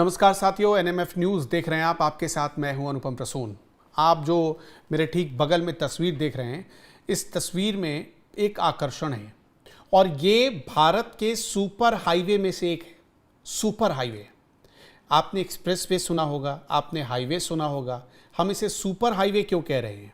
नमस्कार साथियों, NMF news देख रहे हैं आप। आपके साथ मैं हूं अनुपम प्रसून। आप जो मेरे ठीक बगल में तस्वीर देख रहे हैं, इस तस्वीर में एक आकर्षण है और ये भारत के सुपर हाईवे में से एक है। सुपर हाईवे, आपने एक्सप्रेसवे सुना होगा, आपने हाईवे सुना होगा। हम इसे सुपर हाईवे क्यों कह रहे हैं?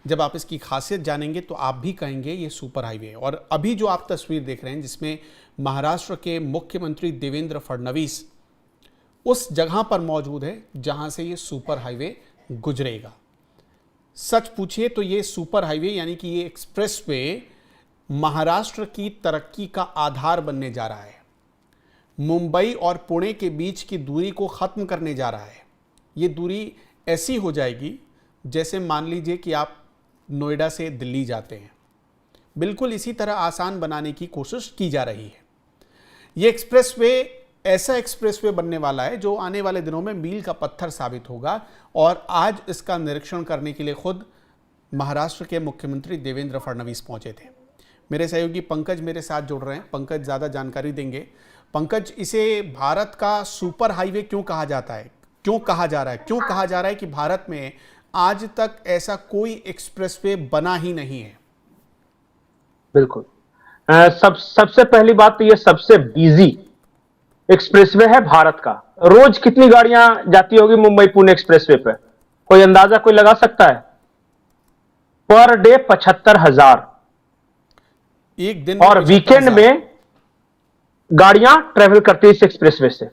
जब आप इसकी खासियत जानेंगे तो आप भी कहेंगे ये सुपर हाईवे है। और अभी जो आप तस्वीर देख रहे हैं, जिसमें महाराष्ट्र के मुख्यमंत्री देवेंद्र फडणवीस उस जगह पर मौजूद है जहां से ये सुपर हाईवे गुजरेगा। सच पूछिए तो ये सुपर हाईवे यानी कि ये एक्सप्रेसवे महाराष्ट्र की तरक्की का आधार बनने जा रहा है। मुंबई और पुणे के बीच की दूरी को खत्म करने जा रहा है। ये दूरी ऐसी हो जाएगी जैसे मान लीजिए कि आप नोएडा से दिल्ली जाते हैं, बिल्कुल इसी तरह आसान बनाने की कोशिश की जा रही है। ये एक्सप्रेसवे ऐसा एक्सप्रेसवे बनने वाला है जो आने वाले दिनों में मील का पत्थर साबित होगा। और आज इसका निरीक्षण करने के लिए खुद महाराष्ट्र के मुख्यमंत्री देवेंद्र फडणवीस पहुंचे थे। मेरे सहयोगी पंकज मेरे साथ जुड़ रहे हैं। पंकज ज़्यादा जानकारी देंगे। पंकज, इसे भारत का सुपर हाईवे क्यों कहा जाता है, क्यों कहा जा रहा है, क्यों कहा जा रहा है कि भारत में आज तक ऐसा कोई एक्सप्रेसवे बना ही नहीं है? बिल्कुल। सबसे पहली बात तो ये सबसे बिजी एक्सप्रेसवे है भारत का। रोज कितनी गाड़ियां जाती होगी मुंबई पुणे एक्सप्रेसवे पे, कोई अंदाजा कोई लगा सकता है? पर डे 75,000 एक दिन और वीकेंड में गाड़ियां ट्रेवल करती है इस एक्सप्रेसवे से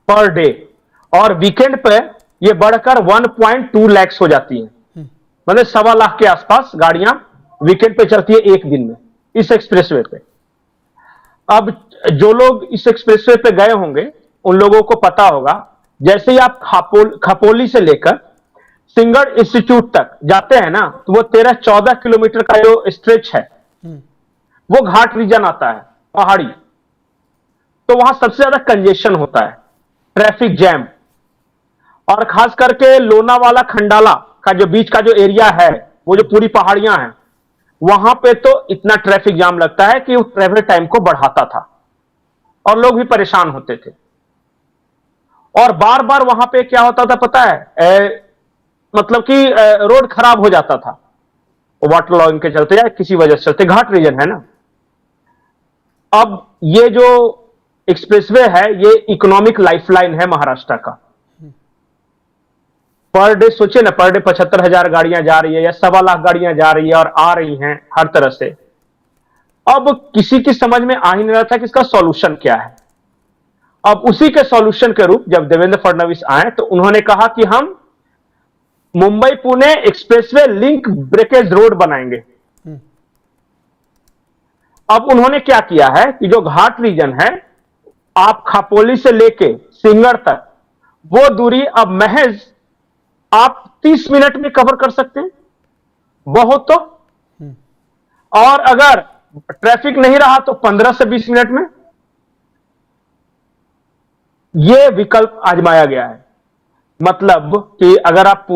पर डे। और वीकेंड पे ये बढ़कर 1.2 लाख हो जाती है, मतलब 1.25 लाख के आसपास गाड़ियां वीकेंड पे चलती है एक दिन में इस एक्सप्रेसवे पे। अब जो लोग इस एक्सप्रेसवे पे गए होंगे उन लोगों को पता होगा, जैसे ही आप खपोली से लेकर सिंगड़ इंस्टीट्यूट तक जाते हैं ना, तो वो 13-14 किलोमीटर का जो स्ट्रेच है वो घाट रीजन आता है, पहाड़ी। तो वहां सबसे ज्यादा कंजेशन होता है, ट्रैफिक जैम। और खास करके लोनावाला खंडाला का जो बीच का जो एरिया है, वो जो पूरी पहाड़ियां हैं, वहां पे तो इतना ट्रैफिक जाम लगता है कि वो ट्रैवल टाइम को बढ़ाता था और लोग भी परेशान होते थे। और बार बार वहां पे क्या होता था पता है? मतलब कि रोड खराब हो जाता था वाटर लॉगिंग के चलते या किसी वजह से चलते, घाट रीजन है ना। अब ये जो एक्सप्रेसवे है ये इकोनॉमिक लाइफलाइन है महाराष्ट्र का। पर डे सोचिए ना, पर डे 75,000 गाड़ियां जा रही है या 1.25 लाख गाड़ियां जा रही है और आ रही हैं हर तरह से। अब किसी की समझ में आ ही नहीं रहा था कि इसका सॉल्यूशन क्या है। अब उसी के सॉल्यूशन के रूप जब देवेंद्र फडणवीस आए तो उन्होंने कहा कि हम Mumbai Pune expressway link breakage road बनाएंगे। अब उन्होंने क्या किया है कि जो घाट रीजन है, आप खापोली से लेके सिंगड़ तक, वो दूरी अब महज आप 30 मिनट में कवर कर सकते हैं, बहुत तो। और अगर ट्रैफिक नहीं रहा तो 15 से 20 मिनट में। यह विकल्प आजमाया गया है। मतलब कि अगर आप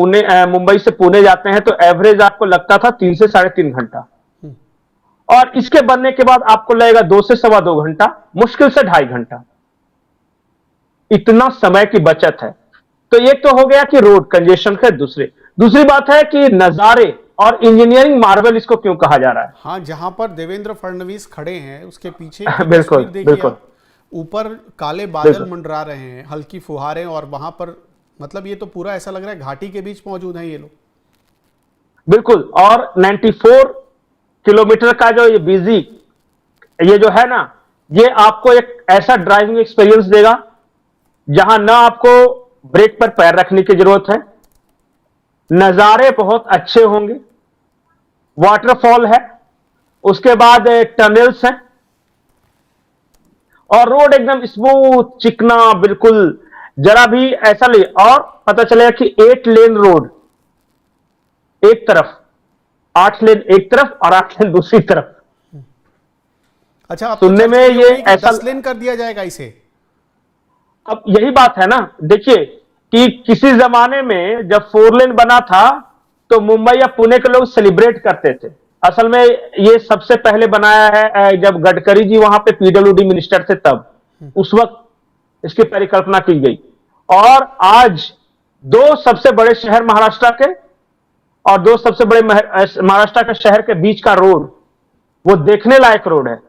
मुंबई से पुणे जाते हैं तो एवरेज आपको लगता था 3 से 3.5 घंटा, और इसके बनने के बाद आपको लगेगा 2 से 2.25 घंटा, मुश्किल से 2.5 घंटा। इतना समय की बचत है। तो एक तो हो गया कि रोड कंजेशन है। दूसरी बात है कि नजारे और इंजीनियरिंग मार्वल इसको क्यों कहा जा रहा है। हाँ, जहां पर देवेंद्र फडणवीस खड़े हैं उसके पीछे बिल्कुल बिल्कुल, ऊपर काले बादल मंडरा रहे हैं, हल्की फुहारें, और वहां पर मतलब ये तो पूरा ऐसा लग रहा है घाटी के बीच मौजूद हैं ये लोग। बिल्कुल। और 94 किलोमीटर का जो ये बिजी ये जो है ना, ये आपको एक ऐसा ड्राइविंग एक्सपीरियंस देगा जहां ना आपको ब्रेक पर पैर रखने की जरूरत है, नजारे बहुत अच्छे होंगे, वाटरफॉल है, उसके बाद टनल्स हैं, और रोड एकदम स्मूथ चिकना, बिल्कुल जरा भी ऐसा नहीं। और पता चलेगा कि 8 लेन रोड एक तरफ, 8 लेन एक तरफ और 8 लेन दूसरी तरफ। अच्छा, अब सुनने में ये ऐसा 10 लेन कर दिया जाएगा इसे। अब यही बात है ना, देखिए कि किसी जमाने में जब 4 लेन बना था तो मुंबई या पुणे के लोग सेलिब्रेट करते थे। असल में ये सबसे पहले बनाया है जब गडकरी जी वहां पे पीडब्ल्यूडी मिनिस्टर थे तब, उस वक्त इसकी परिकल्पना की गई। और आज दो सबसे बड़े शहर महाराष्ट्र के और दो सबसे बड़े महाराष्ट्र के शहर के बीच का रोड, वो देखने लायक रोड है,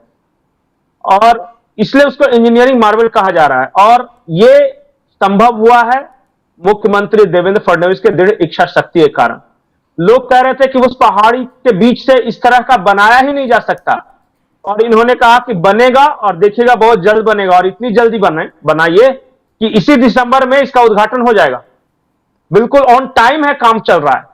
और इसलिए उसको इंजीनियरिंग मार्वल कहा जा रहा है। और ये संभव हुआ है मुख्यमंत्री देवेंद्र फडणवीस के दृढ़ इच्छा शक्ति के कारण। लोग कह रहे थे कि उस पहाड़ी के बीच से इस तरह का बनाया ही नहीं जा सकता, और इन्होंने कहा कि बनेगा, और देखिएगा बहुत जल्द बनेगा, और इतनी जल्दी बनाइए कि इसी दिसंबर में इसका उद्घाटन हो जाएगा। बिल्कुल ऑन टाइम है, काम चल रहा है।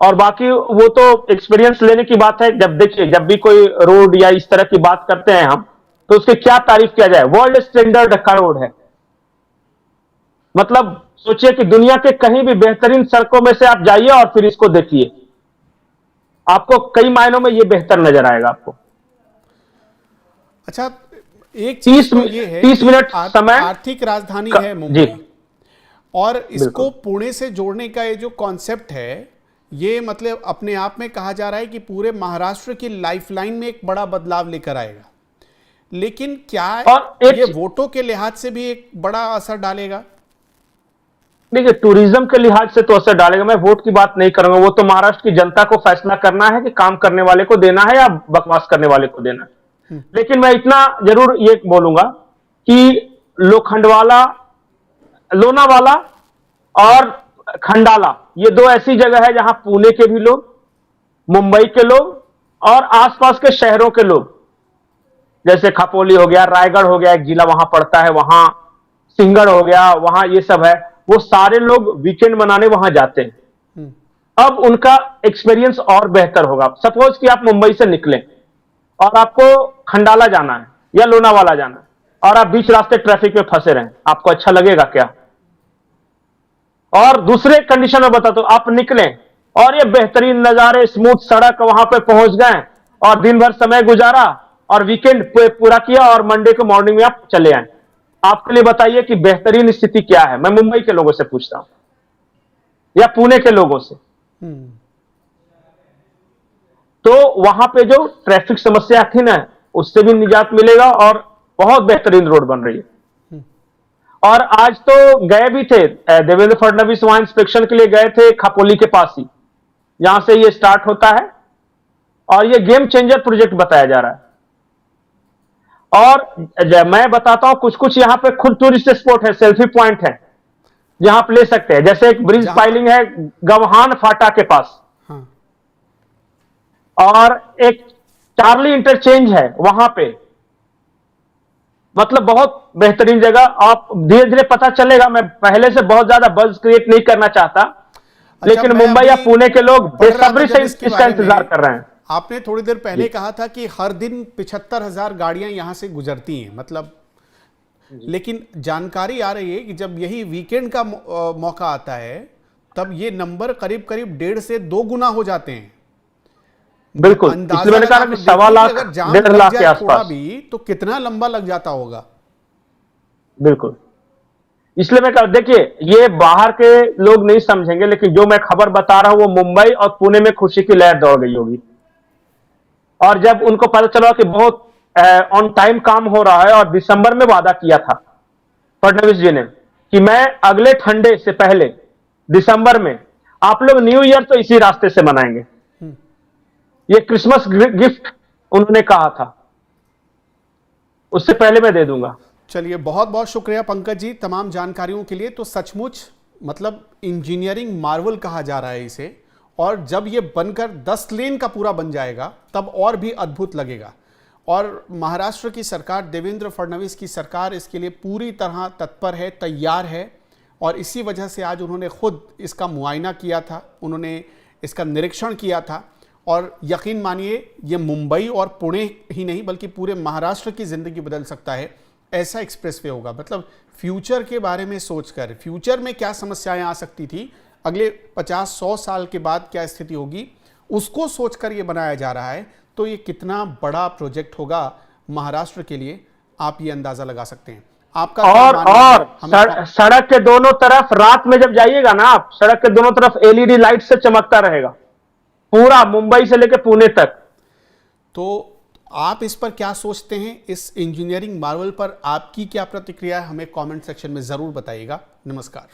और बाकी वो तो एक्सपीरियंस लेने की बात है। जब देखिए, जब भी कोई रोड या इस तरह की बात करते हैं हम, तो उसकी क्या तारीफ किया जाए, वर्ल्ड स्टैंडर्ड का रोड है। मतलब सोचिए कि दुनिया के कहीं भी बेहतरीन सड़कों में से आप जाइए और फिर इसको देखिए, आपको कई मायनों में ये बेहतर नजर आएगा आपको। अच्छा, एक चीज तो ये है 30 मिनट समय, आर्थिक राजधानी है मुंबई, और इसको बिल्कुल। पुणे से जोड़ने का ये जो कॉन्सेप्ट है, ये मतलब अपने आप में कहा जा रहा है कि पूरे महाराष्ट्र की लाइफलाइन में एक बड़ा बदलाव लेकर आएगा। लेकिन क्या ये वोटों के लिहाज से भी एक बड़ा असर डालेगा? देखिए, टूरिज्म के लिहाज से तो असर डालेगा। मैं वोट की बात नहीं करूंगा, वो तो महाराष्ट्र की जनता को फैसला करना है कि काम करने वाले को देना है या बकवास करने वाले को देना है। लेकिन मैं इतना जरूर ये बोलूंगा कि लोखंडवाला, लोनावाला और खंडाला, ये दो ऐसी जगह है जहां पुणे के भी लोग, मुंबई के लोग और आसपास के शहरों के लोग, जैसे खपोली हो गया, रायगढ़ हो गया, एक जिला वहां पड़ता है, वहां सिंगड़ हो गया, वहां ये सब है, वो सारे लोग वीकेंड मनाने वहां जाते हैं। अब उनका एक्सपीरियंस और बेहतर होगा। सपोज कि आप मुंबई से निकलें और आपको खंडाला जाना है या लोनावाला जाना है, और आप बीच रास्ते ट्रैफिक में फंसे रहें, आपको अच्छा लगेगा क्या? और दूसरे कंडीशन में बता दो, आप निकलें और ये बेहतरीन नजारे, स्मूथ सड़क, वहां पे पहुंच गए और दिन भर समय गुजारा और वीकेंड पूरा किया, और मंडे को मॉर्निंग में आप चले आए। आपके लिए बताइए कि बेहतरीन स्थिति क्या है? मैं मुंबई के लोगों से पूछता हूं या पुणे के लोगों से। तो वहां पे जो ट्रैफिक समस्या थी ना, उससे भी निजात मिलेगा, और बहुत बेहतरीन रोड बन रही है। और आज तो गए भी थे देवेंद्र फडणवीस, वहां इंस्पेक्शन के लिए गए थे, खपोली के पास ही, जहां से ये स्टार्ट होता है, और ये गेम चेंजर प्रोजेक्ट बताया जा रहा है। और मैं बताता हूं, कुछ कुछ यहां पे खुद टूरिस्ट स्पॉट है, सेल्फी पॉइंट है, जहां आप ले सकते हैं। जैसे एक ब्रिज पाइलिंग है गवहान फाटा के पास, और एक चार्ली इंटरचेंज है वहां पे। मतलब बहुत बेहतरीन जगह, आप धीरे धीरे पता चलेगा। मैं पहले से बहुत ज्यादा बज़ क्रिएट नहीं करना चाहता, लेकिन मुंबई या पुणे के लोग बेसब्री से इसका इंतजार कर रहे हैं। आपने थोड़ी देर पहले कहा था कि हर दिन 75,000 गाड़ियां यहां से गुजरती हैं, मतलब, लेकिन जानकारी आ रही है कि जब यही वीकेंड का मौका आता है, तब ये नंबर करीब करीब 1.5 से 2 गुना हो जाते हैं। बिल्कुल, इसलिए मैंने कहा कि 1.25 लाख 1.5 लाख के आसपास भी, तो कितना लंबा लग जाता होगा। बिल्कुल, इसलिए मैं कहा, देखिए, ये बाहर के लोग नहीं समझेंगे, लेकिन जो मैं खबर बता रहा हूं वो मुंबई और पुणे में खुशी की लहर दौड़ गई होगी। और जब उनको पता चला कि बहुत ऑन टाइम काम हो रहा है, और दिसंबर में वादा किया था फडणवीस जी ने कि मैं अगले ठंडे से पहले दिसंबर में, आप लोग न्यू ईयर तो इसी रास्ते से मनाएंगे, ये क्रिसमस गिफ्ट उन्होंने कहा था, उससे पहले मैं दे दूंगा। चलिए, बहुत बहुत शुक्रिया पंकज जी तमाम जानकारियों के लिए। तो सचमुच मतलब इंजीनियरिंग मार्वल कहा जा रहा है इसे, और जब ये बनकर 10 लेन का पूरा बन जाएगा तब और भी अद्भुत लगेगा। और महाराष्ट्र की सरकार, देवेंद्र फडणवीस की सरकार, इसके लिए पूरी तरह तत्पर है, तैयार है, और इसी वजह से आज उन्होंने खुद इसका मुआयना किया था, उन्होंने इसका निरीक्षण किया था। और यकीन मानिए, ये मुंबई और पुणे ही नहीं बल्कि पूरे महाराष्ट्र की ज़िंदगी बदल सकता है, ऐसा एक्सप्रेसवे होगा। मतलब फ्यूचर के बारे में सोचकर, फ्यूचर में क्या समस्याएं आ सकती थी, अगले 50-100 साल के बाद क्या स्थिति होगी, उसको सोचकर ये बनाया जा रहा है। तो ये कितना बड़ा प्रोजेक्ट होगा महाराष्ट्र के लिए, आप ये अंदाजा लगा सकते हैं। आपका और सड़क के दोनों तरफ रात में जब जाइएगा ना आप, सड़क के दोनों तरफ एलईडी लाइट से चमकता रहेगा, पूरा मुंबई से लेकर पुणे तक। तो आप इस पर क्या सोचते हैं? इस इंजीनियरिंग मार्वल पर आपकी क्या प्रतिक्रिया है? हमें कमेंट सेक्शन में ज़रूर बताइएगा। नमस्कार।